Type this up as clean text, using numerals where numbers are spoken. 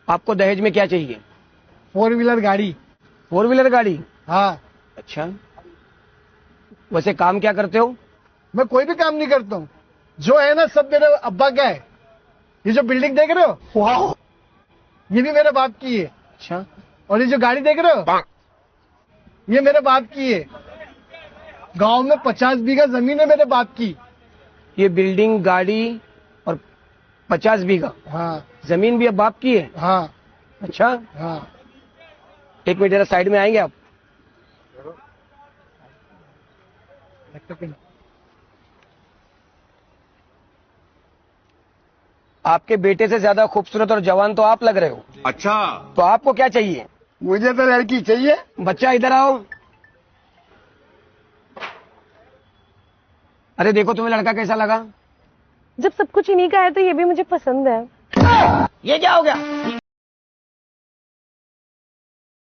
आपको दहेज में क्या चाहिए? 4 व्हीलर गाड़ी। 4 व्हीलर गाड़ी? हाँ। अच्छा, वैसे काम क्या करते हो? मैं कोई भी काम नहीं करता हूँ, जो है ना सब मेरे अब्बा का है। ये जो बिल्डिंग देख रहे हो, वाह। ये भी मेरे बाप की है। अच्छा, और ये जो गाड़ी देख रहे हो, ये मेरे बाप की है। गांव में 50 बीघा जमीन है मेरे बाप की। ये बिल्डिंग, गाड़ी और 50 बीघा हाँ जमीन भी अब बाप की है? हाँ अच्छा, हाँ। एक मिनट जरा साइड में आएंगे आप? आपके बेटे से ज्यादा खूबसूरत और जवान तो आप लग रहे हो। अच्छा, तो आपको क्या चाहिए? मुझे तो लड़की चाहिए। बच्चा इधर आओ। अरे देखो, तुम्हें लड़का कैसा लगा? जब सब कुछ इन्हीं का है तो ये भी मुझे पसंद है। ये क्या हो गया?